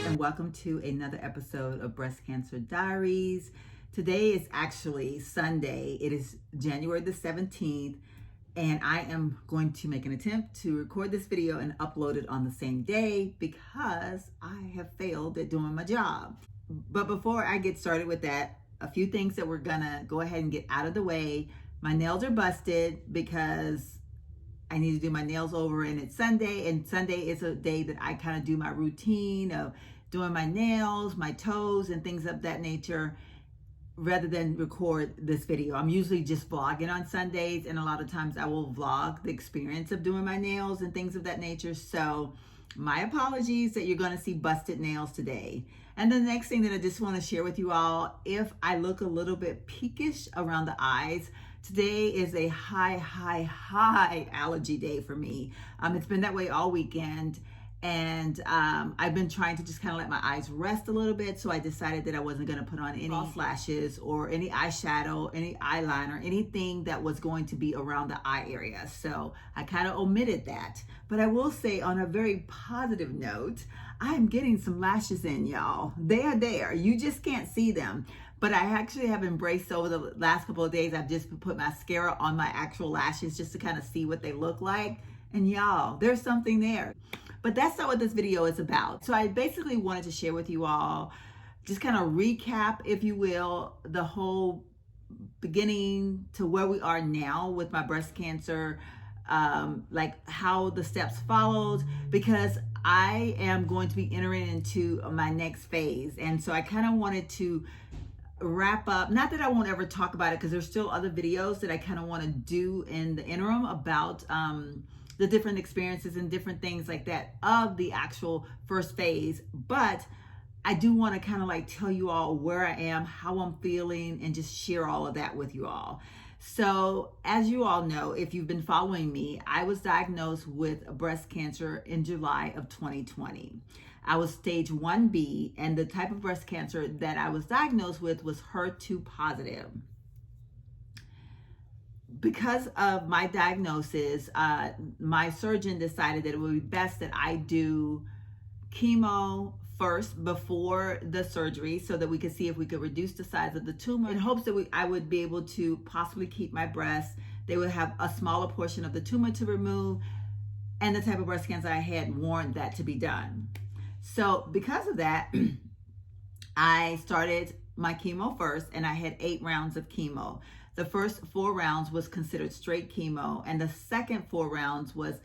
and welcome to another episode of Breast Cancer Diaries. Today is actually Sunday. It is January the 17th, and I am going to make an attempt to record this video and upload it on the same day because I have failed at doing my job. But before I get started with that, a few things that we're gonna go ahead and get out of the way. My nails are busted because I need to do my nails over, and it's Sunday, and Sunday is a day that I kind of do my routine of doing my nails, my toes, and things of that nature rather than record this video. I'm usually just vlogging on Sundays, and a lot of times I will vlog the experience of doing my nails and things of that nature. So my apologies that you're going to see busted nails today. And the next thing that I just want to share with you all, if I look a little bit peakish around the eyes, today is a high allergy day for me. It's been that way all weekend, and I've been trying to just kind of let my eyes rest a little bit, so I decided that I wasn't going to put on any false lashes or any eyeshadow, any eyeliner, anything that was going to be around the eye area. So I kind of omitted that. But I will say, on a very positive note, I'm getting some lashes in, y'all. They are there. You just can't see them. But I actually have embraced over the last couple of days. I've just put mascara on my actual lashes just to kind of see what they look like. And y'all, there's something there. But that's not what this video is about. So I basically wanted to share with you all, just kind of recap, if you will, the whole beginning to where we are now with my breast cancer, like how the steps followed, because I am going to be entering into my next phase. And so I kind of wanted to wrap up, not that I won't ever talk about it, because there's still other videos that I kind of want to do in the interim about the different experiences and different things like that of the actual first phase. But I do want to kind of like tell you all where I am, how I'm feeling, and just share all of that with you all. So as you all know, if you've been following me, I was diagnosed with breast cancer in July of 2020. I was stage 1B, and the type of breast cancer that I was diagnosed with was HER2 positive. Because of my diagnosis, my surgeon decided that it would be best that I do chemo first before the surgery, so that we could see if we could reduce the size of the tumor, in hopes that I would be able to possibly keep my breast. They would have a smaller portion of the tumor to remove, and the type of breast cancer I had warranted that to be done. So because of that, I started my chemo first, and I had 8 rounds of chemo. The first 4 rounds was considered straight chemo, and the second 4 rounds was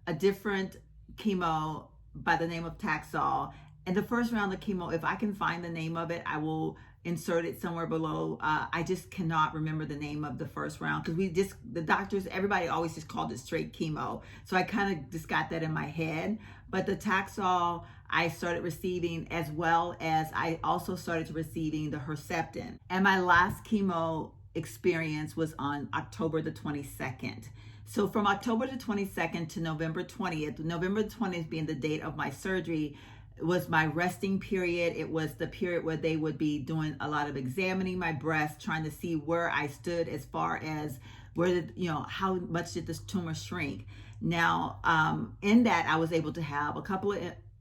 a different chemo by the name of Taxol. And the first round of chemo, if I can find the name of it, I will insert it somewhere below. I just cannot remember the name of the first round, because the doctors, everybody always just called it straight chemo. So I kind of just got that in my head. But the Taxol I started receiving, as well as I also started receiving the Herceptin. And my last chemo experience was on October the 22nd. So from October the 22nd to November 20th, November 20th being the date of my surgery, was my resting period. It was the period where they would be doing a lot of examining my breast, trying to see where I stood as far as how much did this tumor shrink. Now, in that, I was able to have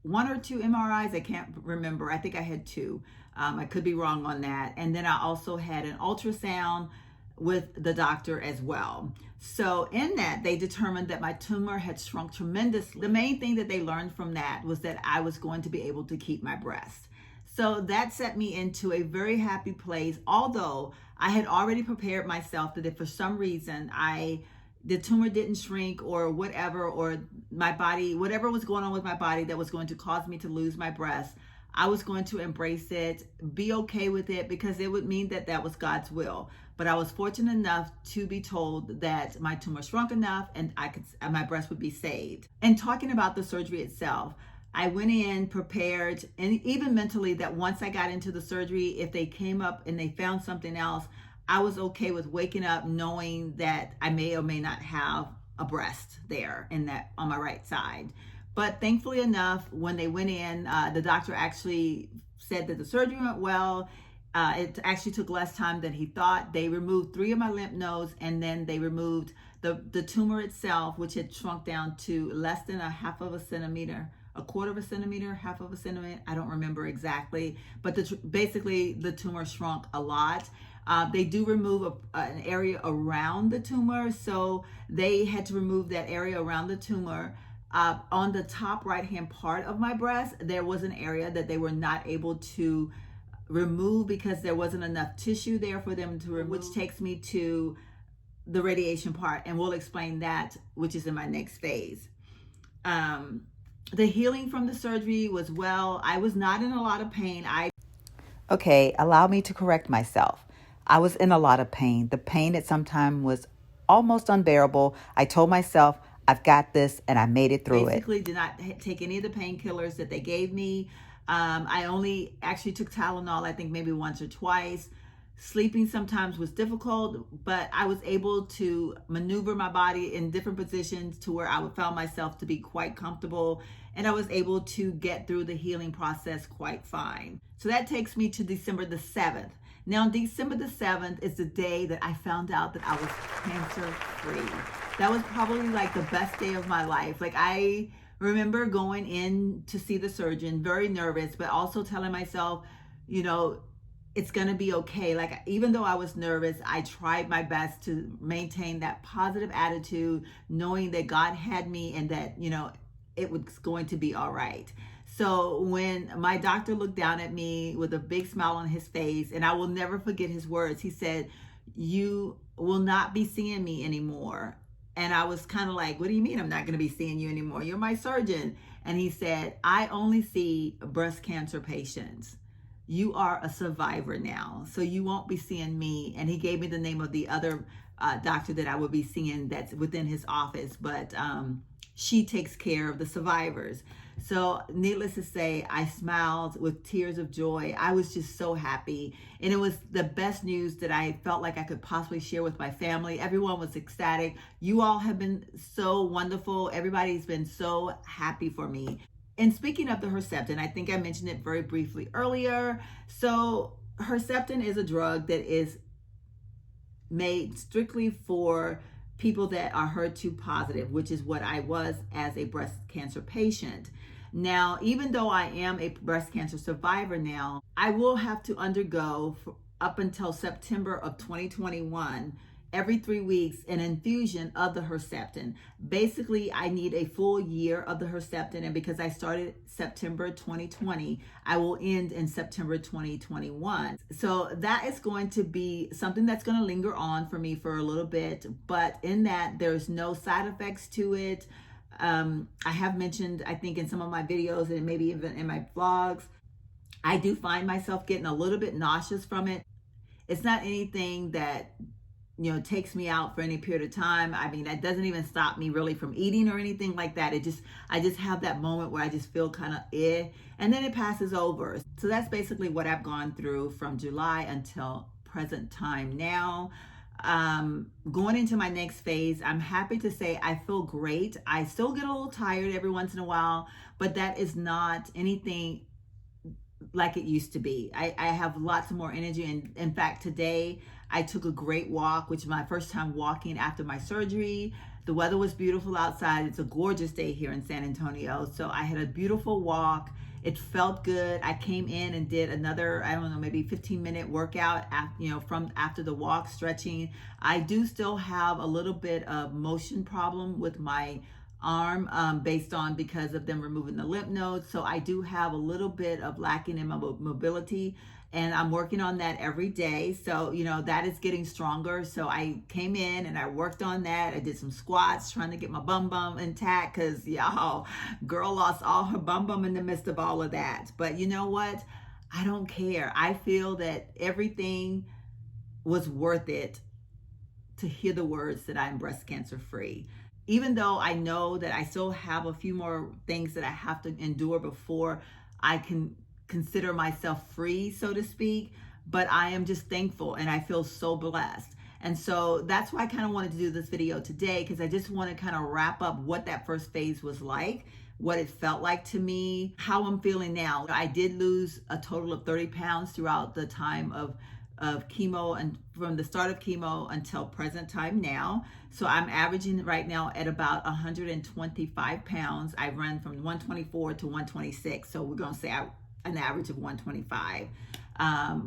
one or two MRIs. I can't remember. I think I had 2. I could be wrong on that. And then I also had an ultrasound with the doctor as well. So in that, they determined that my tumor had shrunk tremendously. The main thing that they learned from that was that I was going to be able to keep my breast. So that set me into a very happy place, although I had already prepared myself that if for some reason the tumor didn't shrink or whatever, or my body, whatever was going on with my body that was going to cause me to lose my breast, I was going to embrace it, be okay with it, because it would mean that that was God's will. But I was fortunate enough to be told that my tumor shrunk enough and my breast would be saved. And talking about the surgery itself, I went in prepared, and even mentally, that once I got into the surgery, if they came up and they found something else, I was okay with waking up knowing that I may or may not have a breast there on my right side. But thankfully enough, when they went in, the doctor actually said that the surgery went well. It actually took less time than he thought. They removed 3 of my lymph nodes, and then they removed the tumor itself, which had shrunk down to less than a half of a centimeter a quarter of a centimeter, half of a centimeter. I don't remember exactly, but basically the tumor shrunk a lot. They do remove an area around the tumor, so they had to remove that area around the tumor. On the top right-hand part of my breast, there was an area that they were not able to remove because there wasn't enough tissue there for them to remove, which takes me to the radiation part, and we'll explain that, which is in my next phase. The healing from the surgery was well. I was not in a lot of pain. Okay, allow me to correct myself. I was in a lot of pain. The pain at some time was almost unbearable. I told myself, I've got this, and I made it through it. Basically did not take any of the painkillers that they gave me. I only actually took Tylenol, I think maybe once or twice. Sleeping sometimes was difficult, but I was able to maneuver my body in different positions to where I found myself to be quite comfortable, and I was able to get through the healing process quite fine. So that takes me to December the 7th. Now, December the 7th is the day that I found out that I was cancer-free. That was probably like the best day of my life. Like, I remember going in to see the surgeon, very nervous, but also telling myself, you know, it's gonna be okay. Like, even though I was nervous, I tried my best to maintain that positive attitude, knowing that God had me and that, you know, it was going to be all right. So when my doctor looked down at me with a big smile on his face, and I will never forget his words, he said, "You will not be seeing me anymore." And I was kind of like, "What do you mean I'm not going to be seeing you anymore? You're my surgeon." And he said, "I only see breast cancer patients. You are a survivor now, so you won't be seeing me." And he gave me the name of the other doctor that I would be seeing that's within his office, but she takes care of the survivors. So needless to say, I smiled with tears of joy. I was just so happy. And it was the best news that I felt like I could possibly share with my family. Everyone was ecstatic. You all have been so wonderful. Everybody's been so happy for me. And speaking of the Herceptin, I think I mentioned it very briefly earlier. So Herceptin is a drug that is made strictly for people that are HER2 positive, which is what I was as a breast cancer patient. Now, even though I am a breast cancer survivor now, I will have to undergo up until September of 2021, every 3 weeks, an infusion of the Herceptin. Basically, I need a full year of the Herceptin, and because I started September 2020, I will end in September 2021. So that is going to be something that's going to linger on for me for a little bit, but in that, there's no side effects to it. I have mentioned, I think in some of my videos and maybe even in my vlogs, I do find myself getting a little bit nauseous from it. It's not anything that, you know, takes me out for any period of time. I mean, that doesn't even stop me really from eating or anything like that. I just have that moment where I just feel kind of and then it passes over. So that's basically what I've gone through from July until present time now. Going into my next phase, I'm happy to say I feel great. I still get a little tired every once in a while, but that is not anything like it used to be. I have lots of more energy. And in fact, today I took a great walk, which is my first time walking after my surgery. The weather was beautiful outside. It's a gorgeous day here in San Antonio. So I had a beautiful walk. It felt good. I came in and did another, I don't know, maybe 15-minute workout, from after the walk, stretching. I do still have a little bit of motion problem with my arm because of them removing the lymph nodes. So I do have a little bit of lacking in my mobility, and I'm working on that every day. So, that is getting stronger. So I came in and I worked on that. I did some squats trying to get my bum intact because, y'all, girl lost all her bum in the midst of all of that. But you know what? I don't care. I feel that everything was worth it to hear the words that I'm breast cancer free. Even though I know that I still have a few more things that I have to endure before I can consider myself free, so to speak, but I am just thankful and I feel so blessed. And so that's why I kind of wanted to do this video today, because I just want to kind of wrap up what that first phase was like, what it felt like to me, how I'm feeling now. I did lose a total of 30 pounds throughout the time of of chemo, and from the start of chemo until present time now. So I'm averaging right now at about 125 pounds. I run from 124 to 126. So we're going to say an average of 125,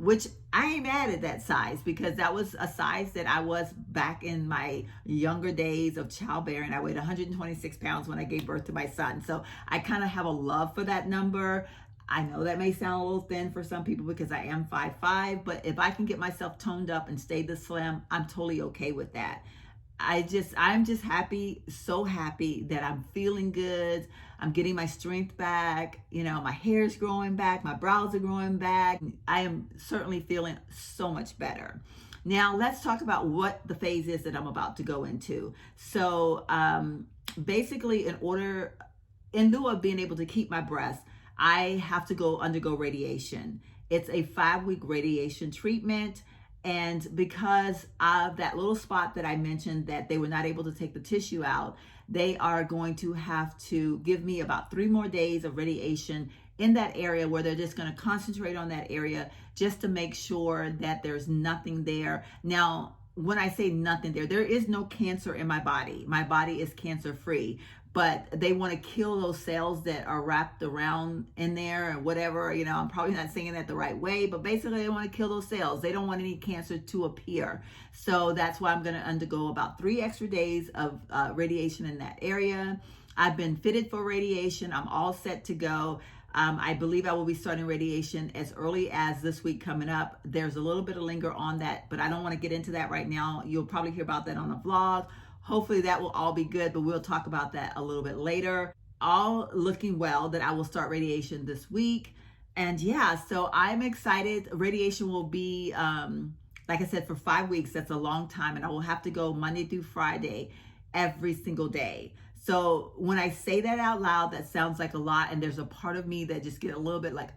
which I ain't mad at that size, because that was a size that I was back in my younger days of childbearing. I weighed 126 pounds when I gave birth to my son. So I kind of have a love for that number. I know that may sound a little thin for some people because I am 5'5", but if I can get myself toned up and stay this slim, I'm totally okay with that. I'm just happy, so happy that I'm feeling good. I'm getting my strength back. You know, my hair's growing back. My brows are growing back. I am certainly feeling so much better. Now, let's talk about what the phase is that I'm about to go into. So basically, in lieu of being able to keep my breasts, I have to undergo radiation. It's a 5-week radiation treatment. And because of that little spot that I mentioned that they were not able to take the tissue out, they are going to have to give me about 3 more days of radiation in that area, where they're just going to concentrate on that area just to make sure that there's nothing there. Now, when I say nothing there is no cancer in my body. My body is cancer free, but they want to kill those cells that are wrapped around in there and whatever. You know, I'm probably not saying that the right way, but basically they want to kill those cells. They don't want any cancer to appear. So that's why I'm going to undergo about 3 extra days of radiation in that area. I've been fitted for radiation. I'm all set to go. I believe I will be starting radiation as early as this week coming up. There's a little bit of linger on that, but I don't want to get into that right now. You'll probably hear about that on a vlog. Hopefully that will all be good, but we'll talk about that a little bit later. All looking well that I will start radiation this week. And yeah, so I'm excited. Radiation will be, like I said, for 5 weeks. That's a long time. And I will have to go Monday through Friday every single day. So when I say that out loud, that sounds like a lot. And there's a part of me that just get a little bit like,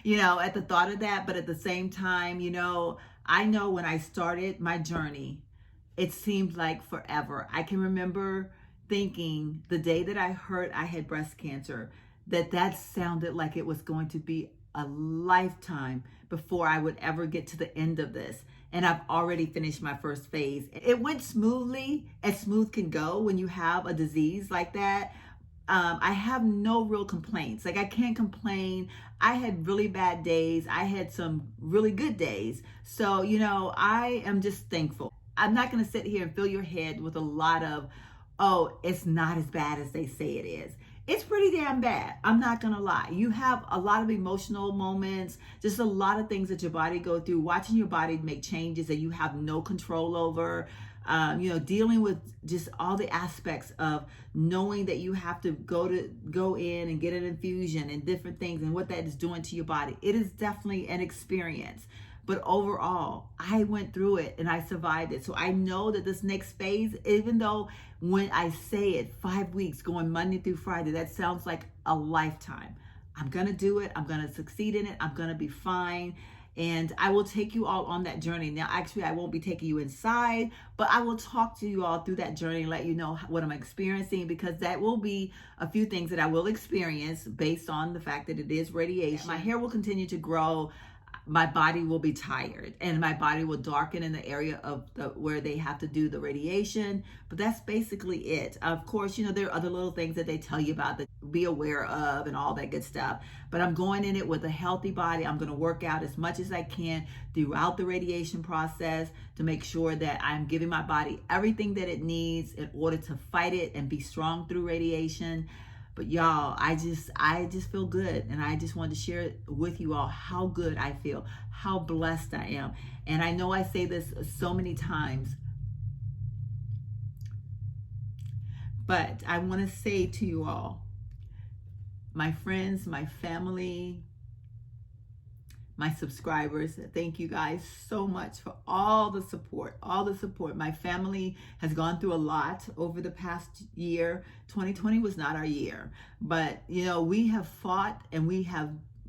you know, at the thought of that. But at the same time, you know, I know when I started my journey, it seemed like forever. I can remember thinking the day that I heard I had breast cancer, that sounded like it was going to be a lifetime before I would ever get to the end of this. And I've already finished my first phase. It went smoothly, as smooth can go when you have a disease like that. I have no real complaints. Like, I can't complain. I had really bad days. I had some really good days. So, you know, I am just thankful. I'm not going to sit here and fill your head with a lot of, oh, it's not as bad as they say it is. It's pretty damn bad. I'm not going to lie. You have a lot of emotional moments, just a lot of things that your body go through, watching your body make changes that you have no control over, you know, dealing with just all the aspects of knowing that you have to go in and get an infusion and different things and what that is doing to your body. It is definitely an experience. But overall, I went through it and I survived it. So I know that this next phase, even though when I say it, 5 weeks going Monday through Friday, that sounds like a lifetime. I'm going to do it. I'm going to succeed in it. I'm going to be fine. And I will take you all on that journey. Now, actually, I won't be taking you inside, but I will talk to you all through that journey and let you know what I'm experiencing, because that will be a few things that I will experience based on the fact that it is radiation. My hair will continue to grow. My body will be tired and my body will darken in the area of where they have to do the radiation. But that's basically it. Of course, you know, there are other little things that they tell you about that be aware of and all that good stuff. But I'm going in it with a healthy body. I'm going to work out as much as I can throughout the radiation process to make sure that I'm giving my body everything that it needs in order to fight it and be strong through radiation. But y'all, I just feel good, and I just wanted to share with you all how good I feel, how blessed I am. And I know I say this so many times, but I want to say to you all, my friends, my family, my subscribers, thank you guys so much for all the support, My family has gone through a lot over the past year. 2020 was not our year, but you know, we have fought and we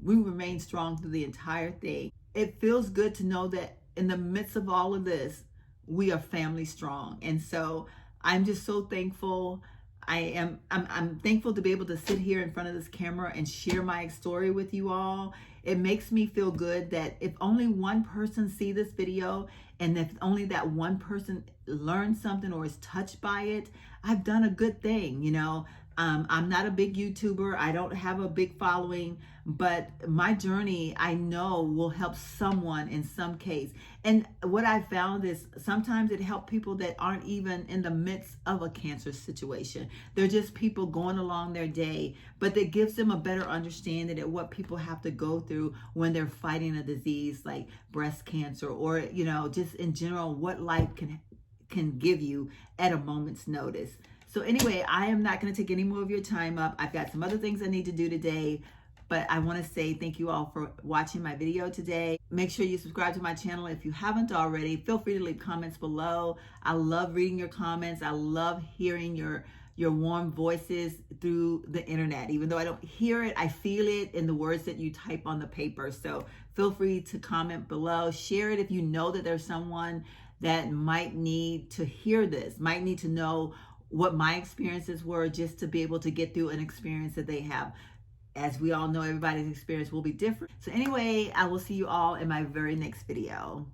remained strong through the entire thing. It feels good to know that in the midst of all of this, we are family strong. And so I'm just so thankful. I'm thankful to be able to sit here in front of this camera and share my story with you all. It makes me feel good that if only one person see this video, and if only that one person learns something or is touched by it, I've done a good thing, you know. I'm not a big YouTuber. I don't have a big following, but my journey, I know, will help someone in some case. And what I found is sometimes it helps people that aren't even in the midst of a cancer situation. They're just people going along their day, but it gives them a better understanding of what people have to go through when they're fighting a disease like breast cancer, or, you know, just in general, what life can give you at a moment's notice. So anyway, I am not going to take any more of your time up. I've got some other things I need to do today, but I want to say thank you all for watching my video today. Make sure you subscribe to my channel if you haven't already. Feel free to leave comments below. I love reading your comments. I love hearing your warm voices through the internet. Even though I don't hear it, I feel it in the words that you type on the paper. So feel free to comment below. Share it if you know that there's someone that might need to hear this, might need to know what my experiences were, just to be able to get through an experience that they have. As we all know, everybody's experience will be different. So anyway, I will see you all in my very next video.